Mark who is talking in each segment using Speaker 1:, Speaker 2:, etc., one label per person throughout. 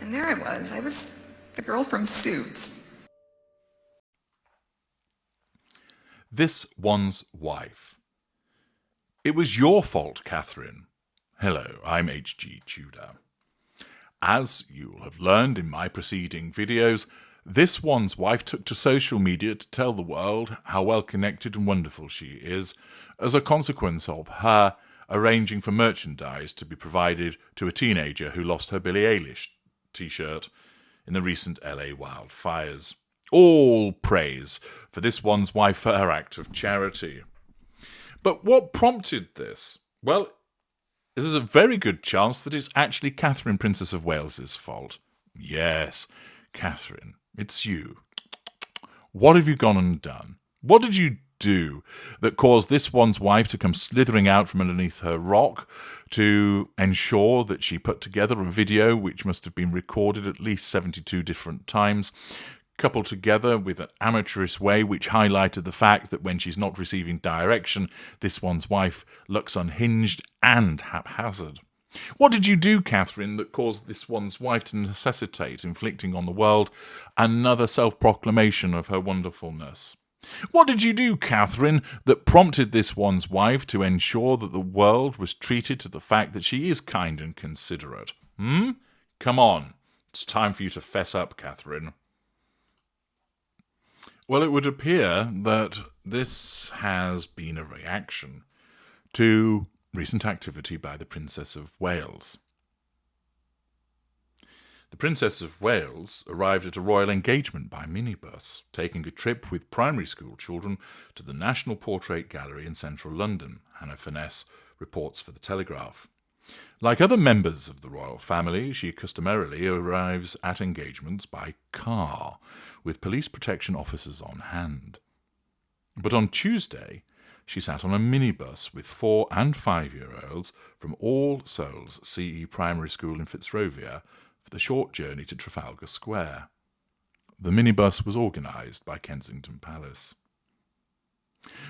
Speaker 1: And there I was the girl from Suits.
Speaker 2: This one's wife. It was your fault, Catherine. Hello, I'm HG Tudor. As you'll have learned in my preceding videos, this one's wife took to social media to tell the world how well connected and wonderful she is as a consequence of her arranging for merchandise to be provided to a teenager who lost her Billie Eilish t-shirt in the recent LA wildfires. All praise for this one's wife for her act of charity. But what prompted this? Well, there's a very good chance that it's actually Catherine, Princess of Wales's fault. Yes, Catherine, it's you. What have you gone and done? What did you do that caused this one's wife to come slithering out from underneath her rock to ensure that she put together a video which must have been recorded at least 72 different times, coupled together with an amateurish way which highlighted the fact that when she's not receiving direction, this one's wife looks unhinged and haphazard? What did you do, Catherine, that caused this one's wife to necessitate inflicting on the world another self-proclamation of her wonderfulness? What did you do, Catherine, that prompted this one's wife to ensure that the world was treated to the fact that she is kind and considerate? Come on, it's time for you to fess up, Catherine. Well, it would appear that this has been a reaction to recent activity by the Princess of Wales. The Princess of Wales arrived at a royal engagement by minibus, taking a trip with primary school children to the National Portrait Gallery in central London, Hannah Furness reports for The Telegraph. Like other members of the royal family, she customarily arrives at engagements by car, with police protection officers on hand. But on Tuesday, she sat on a minibus with 4- and 5-year-olds from All Souls CE Primary School in Fitzrovia for the short journey to Trafalgar Square. The minibus was organised by Kensington Palace.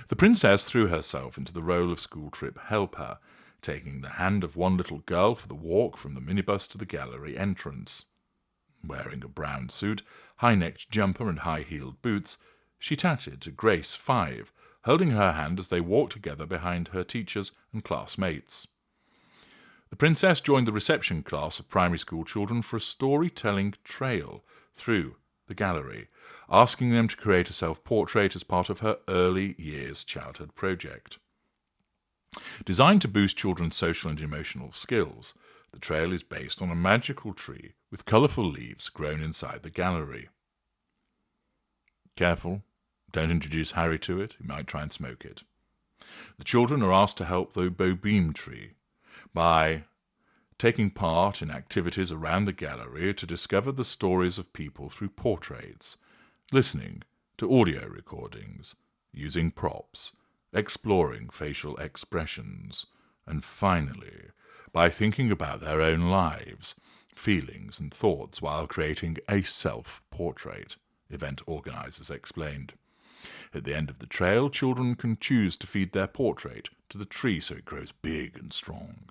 Speaker 2: The princess threw herself into the role of school trip helper, taking the hand of one little girl for the walk from the minibus to the gallery entrance. Wearing a brown suit, high-necked jumper and high-heeled boots, she chatted to Grace, 5, holding her hand as they walked together behind her teachers and classmates. The princess joined the reception class of primary school children for a storytelling trail through the gallery, asking them to create a self-portrait as part of her early years childhood project. Designed to boost children's social and emotional skills, the trail is based on a magical tree with colourful leaves grown inside the gallery. Careful, don't introduce Harry to it, he might try and smoke it. The children are asked to help the bobeem tree by taking part in activities around the gallery to discover the stories of people through portraits, listening to audio recordings, using props, exploring facial expressions, and finally, by thinking about their own lives, feelings and thoughts while creating a self-portrait, event organisers explained. At the end of the trail, children can choose to feed their portrait to the tree so it grows big and strong.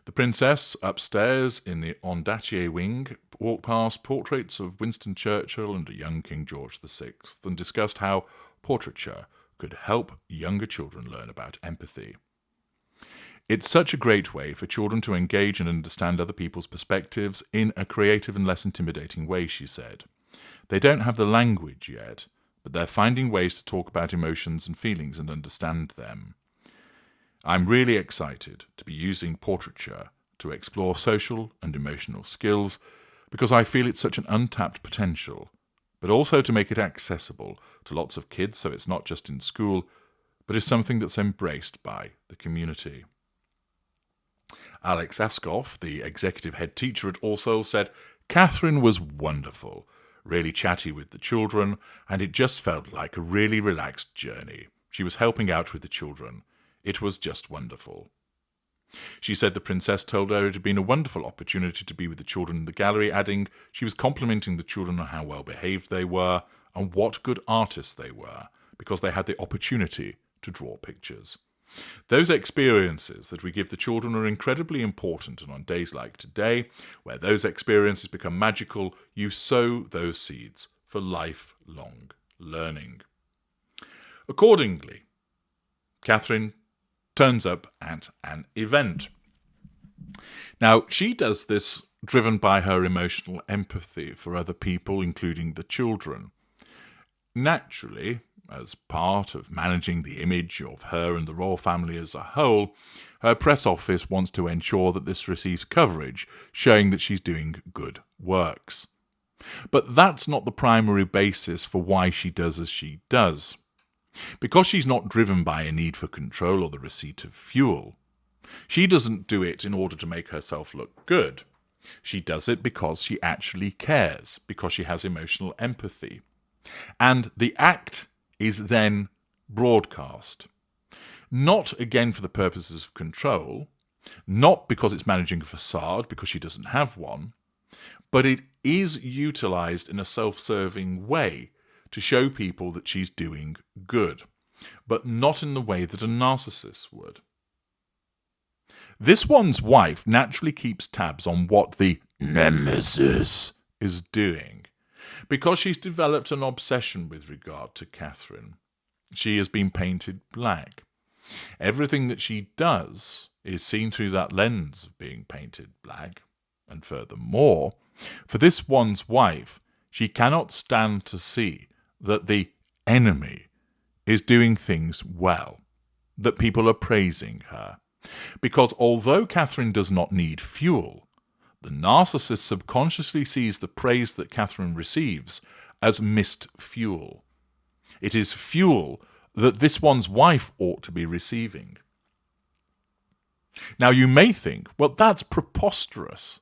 Speaker 2: The princess, upstairs in the Ondaatje wing, walked past portraits of Winston Churchill and a young King George VI and discussed how portraiture could help younger children learn about empathy. It's such a great way for children to engage and understand other people's perspectives in a creative and less intimidating way, she said. They don't have the language yet, but they're finding ways to talk about emotions and feelings and understand them. I'm really excited to be using portraiture to explore social and emotional skills because I feel it's such an untapped potential, but also to make it accessible to lots of kids so it's not just in school, but is something that's embraced by the community. Alex Askoff, the executive head teacher at All Souls, said, Catherine was wonderful, really chatty with the children, and it just felt like a really relaxed journey. She was helping out with the children. It was just wonderful. She said the princess told her it had been a wonderful opportunity to be with the children in the gallery, adding she was complimenting the children on how well behaved they were and what good artists they were, because they had the opportunity to draw pictures. Those experiences that we give the children are incredibly important, and on days like today, where those experiences become magical, you sow those seeds for lifelong learning. Accordingly, Catherine turns up at an event. Now, she does this driven by her emotional empathy for other people, including the children. Naturally, as part of managing the image of her and the royal family as a whole, her press office wants to ensure that this receives coverage, showing that she's doing good works. But that's not the primary basis for why she does as she does. Because she's not driven by a need for control or the receipt of fuel, she doesn't do it in order to make herself look good. She does it because she actually cares, because she has emotional empathy. And the act is then broadcast. Not, again, for the purposes of control, not because it's managing a facade, because she doesn't have one, but it is utilised in a self-serving way to show people that she's doing good, but not in the way that a narcissist would. This one's wife naturally keeps tabs on what the nemesis is doing, because she's developed an obsession with regard to Catherine. She has been painted black. Everything that she does is seen through that lens of being painted black. And furthermore, for this one's wife, she cannot stand to see that the enemy is doing things well, that people are praising her. Because although Catherine does not need fuel, the narcissist subconsciously sees the praise that Catherine receives as missed fuel. It is fuel that this one's wife ought to be receiving. Now you may think, well, that's preposterous.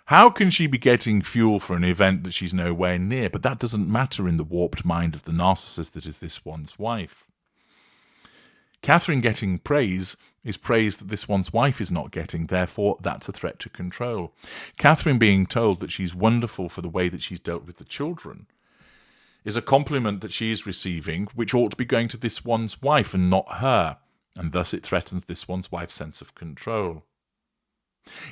Speaker 2: How can she be getting fuel for an event that she's nowhere near? But that doesn't matter in the warped mind of the narcissist that is this one's wife. Catherine getting praise is praise that this one's wife is not getting, therefore that's a threat to control. Catherine being told that she's wonderful for the way that she's dealt with the children is a compliment that she is receiving, which ought to be going to this one's wife and not her, and thus it threatens this one's wife's sense of control.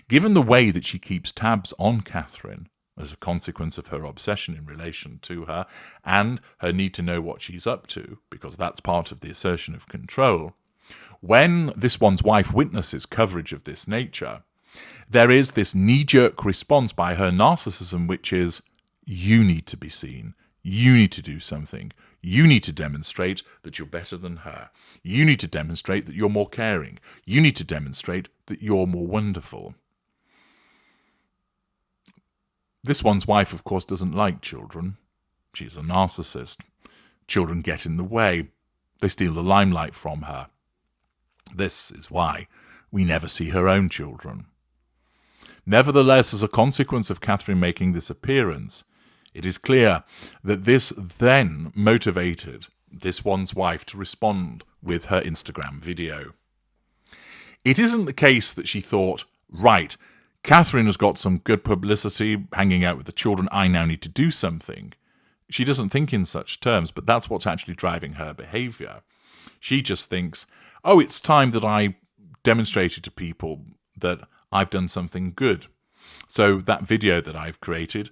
Speaker 2: Given the way that she keeps tabs on Catherine, as a consequence of her obsession in relation to her, and her need to know what she's up to, because that's part of the assertion of control, when this one's wife witnesses coverage of this nature, there is this knee-jerk response by her narcissism, which is, you need to be seen, you need to do something, you need to demonstrate that you're better than her, you need to demonstrate that you're more caring, you need to demonstrate that you're more wonderful. This one's wife, of course, doesn't like children. She's a narcissist. Children get in the way. They steal the limelight from her. This is why we never see her own children. Nevertheless, as a consequence of Catherine making this appearance, it is clear that this then motivated this one's wife to respond with her Instagram video. It isn't the case that she thought, right, Catherine has got some good publicity hanging out with the children, I now need to do something. She doesn't think in such terms, but that's what's actually driving her behaviour. She just thinks, oh, it's time that I demonstrated to people that I've done something good. So that video that I've created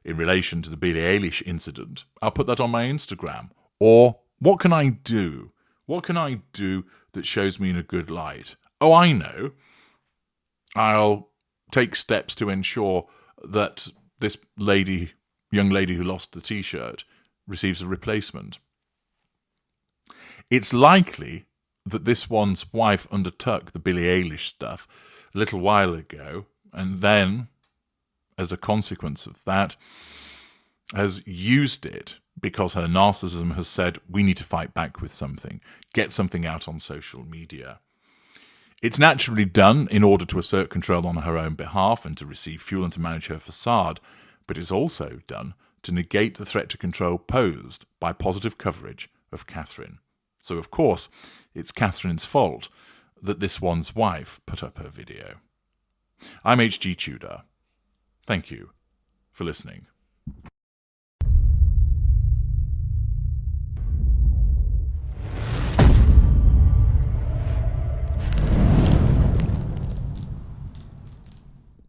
Speaker 2: in relation to the Billie Eilish incident, I'll put that on my Instagram. Or what can I do? What can I do that shows me in a good light? Oh, I know. I'll take steps to ensure that this young lady who lost the T-shirt receives a replacement. It's likely that this one's wife undertook the Billie Eilish stuff a little while ago, and then, as a consequence of that, has used it because her narcissism has said, we need to fight back with something, get something out on social media. It's naturally done in order to assert control on her own behalf and to receive fuel and to manage her facade, but it's also done to negate the threat to control posed by positive coverage of Catherine. So, of course, it's Catherine's fault that this one's wife put up her video. I'm H.G. Tudor. Thank you for listening.